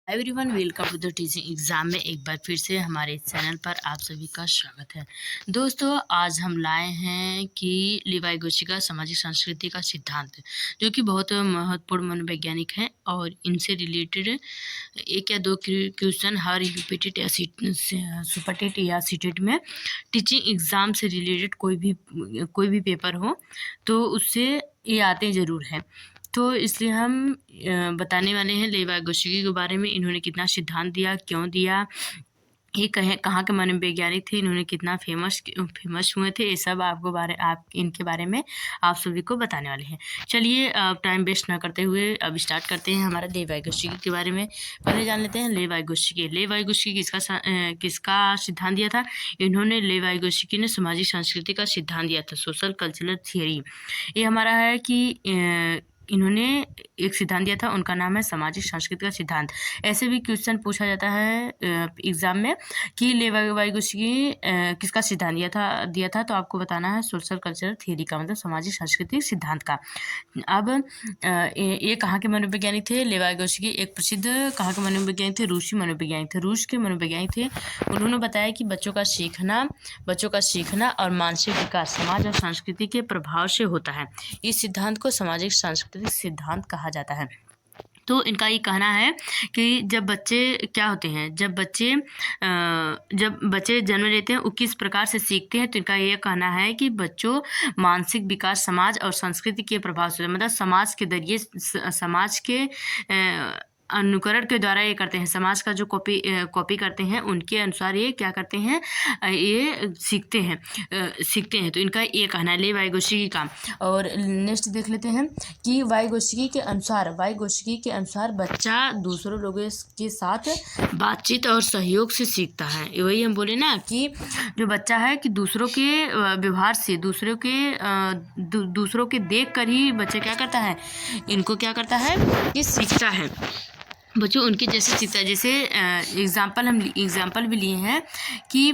Everyone welcome to the teaching exam में एक बार फिर से हमारे चैनल पर आप सभी का स्वागत है। दोस्तों, आज हम लाए हैं कि लिवाई गोस्की का सामाजिक संस्कृति का सिद्धांत, जो कि बहुत महत्वपूर्ण मनोवैज्ञानिक है और इनसे रिलेटेड एक या दो क्वेश्चन हर यूपीटेट या सुपरटेट या सीटेट में टीचिंग एग्ज़ाम से रिलेटेड कोई भी पेपर हो तो उससे ये आते ज़रूर हैं। तो इसलिए हम बताने वाले हैं लेवी गोस्की के बारे में। इन्होंने कितना सिद्धांत दिया, क्यों दिया, ये कहाँ के मनोवैज्ञानिक थे, इन्होंने कितना फेमस हुए थे, ये सब आप इनके बारे में आप सभी को बताने वाले हैं। चलिए टाइम वेस्ट ना करते हुए अब स्टार्ट करते हैं हमारा लेवी गोस्की के बारे में। पहले जान लेते हैं लेवी गोस्की किसका सिद्धांत दिया था। इन्होंने लेवी गोस्की ने सामाजिक संस्कृति का सिद्धांत दिया था, सोशल कल्चरल थियरी। ये हमारा है कि इन्होंने एक सिद्धांत दिया था, उनका नाम है सामाजिक संस्कृति का सिद्धांत। ऐसे भी क्वेश्चन पूछा जाता है एग्जाम में कि लेवी गोस्की किसका सिद्धांत दिया था तो आपको बताना है सोशल कल्चरल थियरी का, मतलब सामाजिक सांस्कृतिक सिद्धांत का। अब ये कहाँ के मनोवैज्ञानिक थे। लेवी गोस्की एक प्रसिद्ध कहाँ के मनोवैज्ञानिक थे, रूसी मनोवैज्ञानिक थे, रूस के मनोवैज्ञानिक थे। उन्होंने बताया कि बच्चों का सीखना और मानसिक विकास समाज और संस्कृति के प्रभाव से होता है। इस सिद्धांत को सामाजिक सांस्कृतिक सिद्धांत कहा जाता है। तो इनका ये कहना है कि जब बच्चे क्या होते हैं, जब बच्चे जन्म लेते हैं वो किस प्रकार से सीखते हैं, तो इनका ये कहना है कि बच्चों मानसिक विकास समाज और संस्कृति के प्रभाव से, मतलब समाज के जरिए, समाज के अनुकरण के द्वारा ये करते हैं। समाज का जो कॉपी करते हैं उनके अनुसार ये क्या करते हैं, ये सीखते हैं। तो इनका ये कहना है लेवी गोस्की का। और नेक्स्ट देख लेते हैं कि वाई गोस्की के अनुसार बच्चा दूसरों लोगों के साथ बातचीत और सहयोग से सीखता है। वही हम बोले ना कि जो बच्चा है कि दूसरों के व्यवहार से, दूसरों के देख कर ही बच्चा क्या करता है, इनको क्या करता है कि सीखता है। बच्चों उनके जैसे सीखता है। जैसे एग्जाम्पल भी लिए हैं कि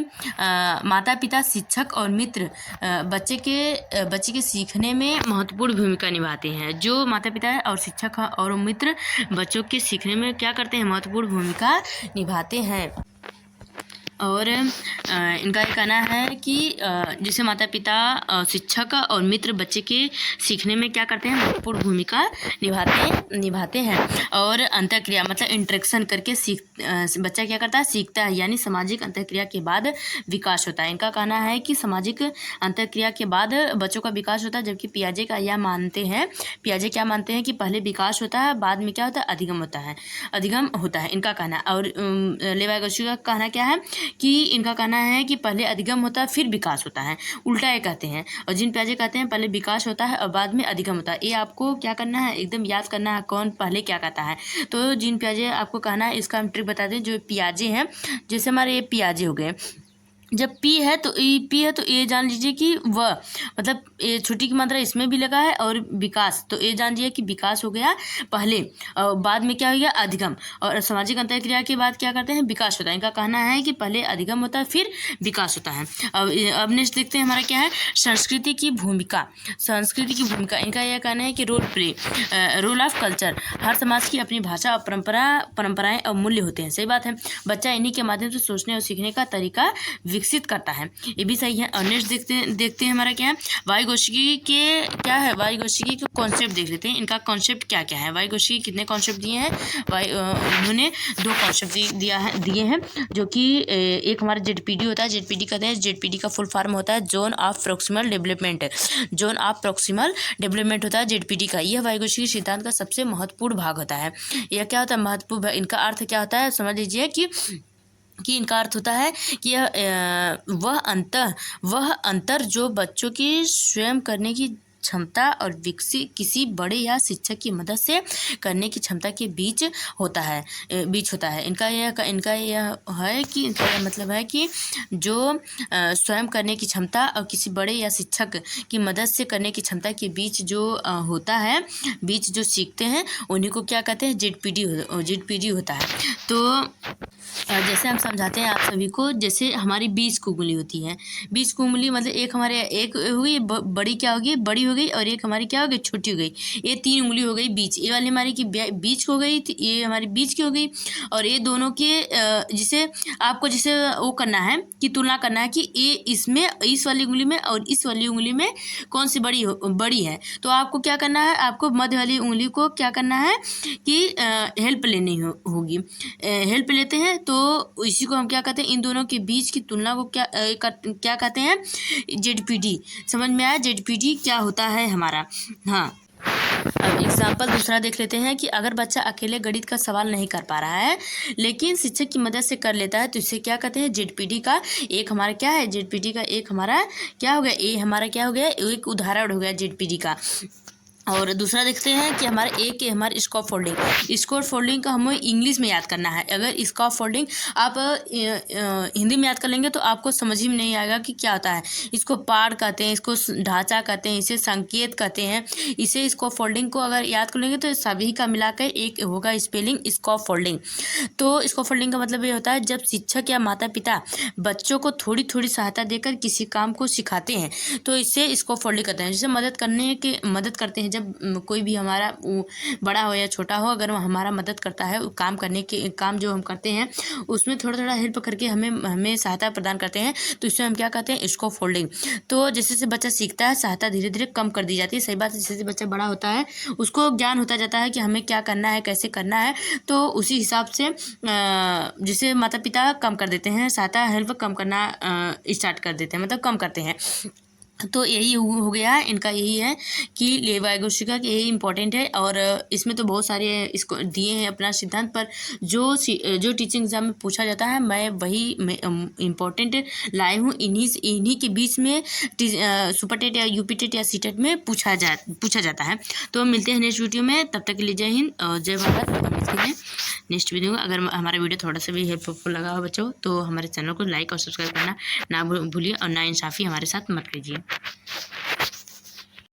माता पिता, शिक्षक और मित्र बच्चे के सीखने में महत्वपूर्ण भूमिका निभाते हैं। जो माता पिता और शिक्षक और मित्र बच्चों के सीखने में क्या करते हैं, महत्वपूर्ण भूमिका निभाते हैं। और इनका ये कहना है कि जैसे माता पिता, शिक्षक और मित्र बच्चे के सीखने में क्या करते हैं, महत्वपूर्ण भूमिका निभाते हैं। और अंतःक्रिया मतलब इंटरेक्शन करके बच्चा क्या करता है, सीखता है। यानी सामाजिक अंतःक्रिया के बाद विकास होता है। इनका कहना है कि सामाजिक अंतःक्रिया के बाद बच्चों का विकास होता है, जबकि पियाजे क्या मानते हैं कि पहले विकास होता है, बाद में क्या होता है, अधिगम होता है इनका कहना। और लेवी गोस्की का कहना क्या है कि इनका कहना है कि पहले अधिगम होता है फिर विकास होता है, उल्टा ये कहते हैं। और जीन पियाजे कहते हैं पहले विकास होता है और बाद में अधिगम होता है। ये आपको क्या करना है, एकदम याद करना है कौन पहले क्या कहता है। तो जीन पियाजे आपको कहना है, इसका हम ट्रिक बता दें। जो पियाजे हैं, जैसे हमारे ये पियाजे हो गए, जब पी है तो ये जान लीजिए कि वह, मतलब ये छुट्टी की मात्रा इसमें भी लगा है। और विकास, तो ये जान लीजिए कि विकास हो गया पहले और बाद में क्या हो गया, अधिगम। और सामाजिक अंतःक्रिया के बाद क्या करते हैं, विकास होता है। इनका कहना है कि पहले अधिगम होता है फिर विकास होता है। अब नेक्स्ट देखते हैं हमारा क्या है, संस्कृति की भूमिका। इनका यह कहना है कि रोल ऑफ कल्चर। हर समाज की अपनी भाषा और परंपराएं और मूल्य होते हैं। सही बात है। बच्चा इन्हीं के माध्यम से सोचने और सीखने का तरीका विकसित करता है, ये भी सही है। और नेक्स्ट देखते हैं हमारा क्या है, वाई गोस्की के कॉन्सेप्ट देख लेते हैं। इनका कॉन्सेप्ट क्या क्या है। वाई गोस्की कितने कॉन्सेप्ट दिए हैं, उन्होंने 2 कॉन्सेप्ट दिए हैं, जो कि एक हमारा जेडपीडी होता है। जेडपीडी कहते हैं, जेडपीडी का फुल फॉर्म होता है जोन ऑफ प्रोक्सिमल डेवलपमेंट होता है जेडपीडी का। यह वाई गोस्की सिद्धांत का सबसे महत्वपूर्ण भाग होता है। यह क्या होता है, महत्वपूर्ण। इनका अर्थ क्या होता है, समझ लीजिए कि इनका अर्थ होता है कि वह अंतर जो बच्चों की स्वयं करने की क्षमता और विकसित किसी बड़े या शिक्षक की मदद से करने की क्षमता के बीच होता है। इनका यह मतलब है कि जो स्वयं करने की क्षमता और किसी बड़े या शिक्षक की मदद से करने की क्षमता के बीच जो होता है, बीच जो सीखते हैं, उन्हीं को क्या कहते हैं, जेडपीडी होता है। तो जैसे हम समझाते हैं आप सभी को, जैसे हमारी 20 की उंगली होती है। 20 की उंगली मतलब एक हमारे एक हो गई बड़ी, क्या होगी, बड़ी हो गई, और एक हमारी क्या हो गई, छोटी हो गई। ये 3 उंगली हो गई बीच, ये वाली हमारी की बीच हो गई, ये हमारी बीच की हो गई। और ये दोनों के जिसे आपको जैसे वो करना है कि तुलना करना है कि ये इसमें, इस वाली उंगली में और इस वाली उंगली में कौन सी बड़ी है। तो आपको क्या करना है, आपको मध्य वाली उंगली को क्या करना है कि हेल्प लेनी होगी। हेल्प लेते हैं तो इसी को हम क्या कहते हैं, इन दोनों के बीच की तुलना को क्या कहते हैं, जेडपीटी। समझ में आया जेडपीटी क्या होता है हमारा। हाँ, अब एग्जाम्पल दूसरा देख लेते हैं कि अगर बच्चा अकेले गणित का सवाल नहीं कर पा रहा है लेकिन शिक्षक की मदद से कर लेता है तो इसे क्या कहते हैं, जेडपीटी का एक हमारा क्या है, जेडपीटी का एक हमारा क्या हो गया, ये हमारा क्या हो गया, एक उदाहरण हो गया जेडपीटी का। और दूसरा देखते हैं कि हमारे एक के हमारे स्कॉप फोल्डिंग। स्कॉप फोल्डिंग का हमें इंग्लिश में याद करना है। अगर स्कॉप फोल्डिंग आप हिंदी में याद कर लेंगे तो आपको समझ ही में नहीं आएगा कि क्या होता है। इसको पाड़ कहते हैं, इसको ढांचा कहते हैं, इसे संकेत कहते हैं। इसे स्कॉप फोल्डिंग को अगर याद कर लेंगे तो सभी का मिलाकर एक होगा स्पेलिंग स्कॉप फोल्डिंग। तो स्कॉप फोल्डिंग का मतलब ये होता है जब शिक्षक या माता पिता बच्चों को थोड़ी थोड़ी सहायता देकर किसी काम को सिखाते हैं तो इसे स्कॉप फोल्डिंग कहते हैं। जैसे मदद करते हैं, जब कोई भी हमारा बड़ा हो या छोटा हो, अगर वो हमारा मदद करता है काम करने के काम जो हम करते हैं उसमें थोड़ा थोड़ा हेल्प करके हमें सहायता प्रदान करते हैं तो इसमें हम क्या कहते हैं, स्कॉप फोल्डिंग। तो जैसे जैसे बच्चा सीखता है सहायता धीरे धीरे कम कर दी जाती है। सही बात है, जैसे जैसे बच्चा बड़ा होता है उसको ज्ञान होता जाता है कि हमें क्या करना है, कैसे करना है। तो उसी हिसाब से जैसे माता पिता कम कर देते हैं, सहायता हेल्प कम करना स्टार्ट कर देते हैं, मतलब कम करते हैं। तो यही हो गया है इनका, यही है कि लेवा गोशिका की यही इंपॉर्टेंट है। और इसमें तो बहुत सारे इसको दिए हैं अपना सिद्धांत, पर जो टीचिंग एग्जाम में पूछा जाता है मैं वही इम्पोर्टेंट लाई हूँ। इन्हीं के बीच में सुपर टेट या यूपी टेट या सी टेट में पूछा जाता है। तो मिलते हैं नेक्स्ट वीडियो में, तब तक के लिए जय हिंद और जय भारत। मिलते हैं नेक्स्ट वीडियो में। अगर हमारा वीडियो थोड़ा सा भी हेल्पफुल लगा हो बच्चों तो हमारे चैनल को लाइक और सब्सक्राइब करना ना भूलिए और नाइंसाफ़ी हमारे साथ मत कीजिए।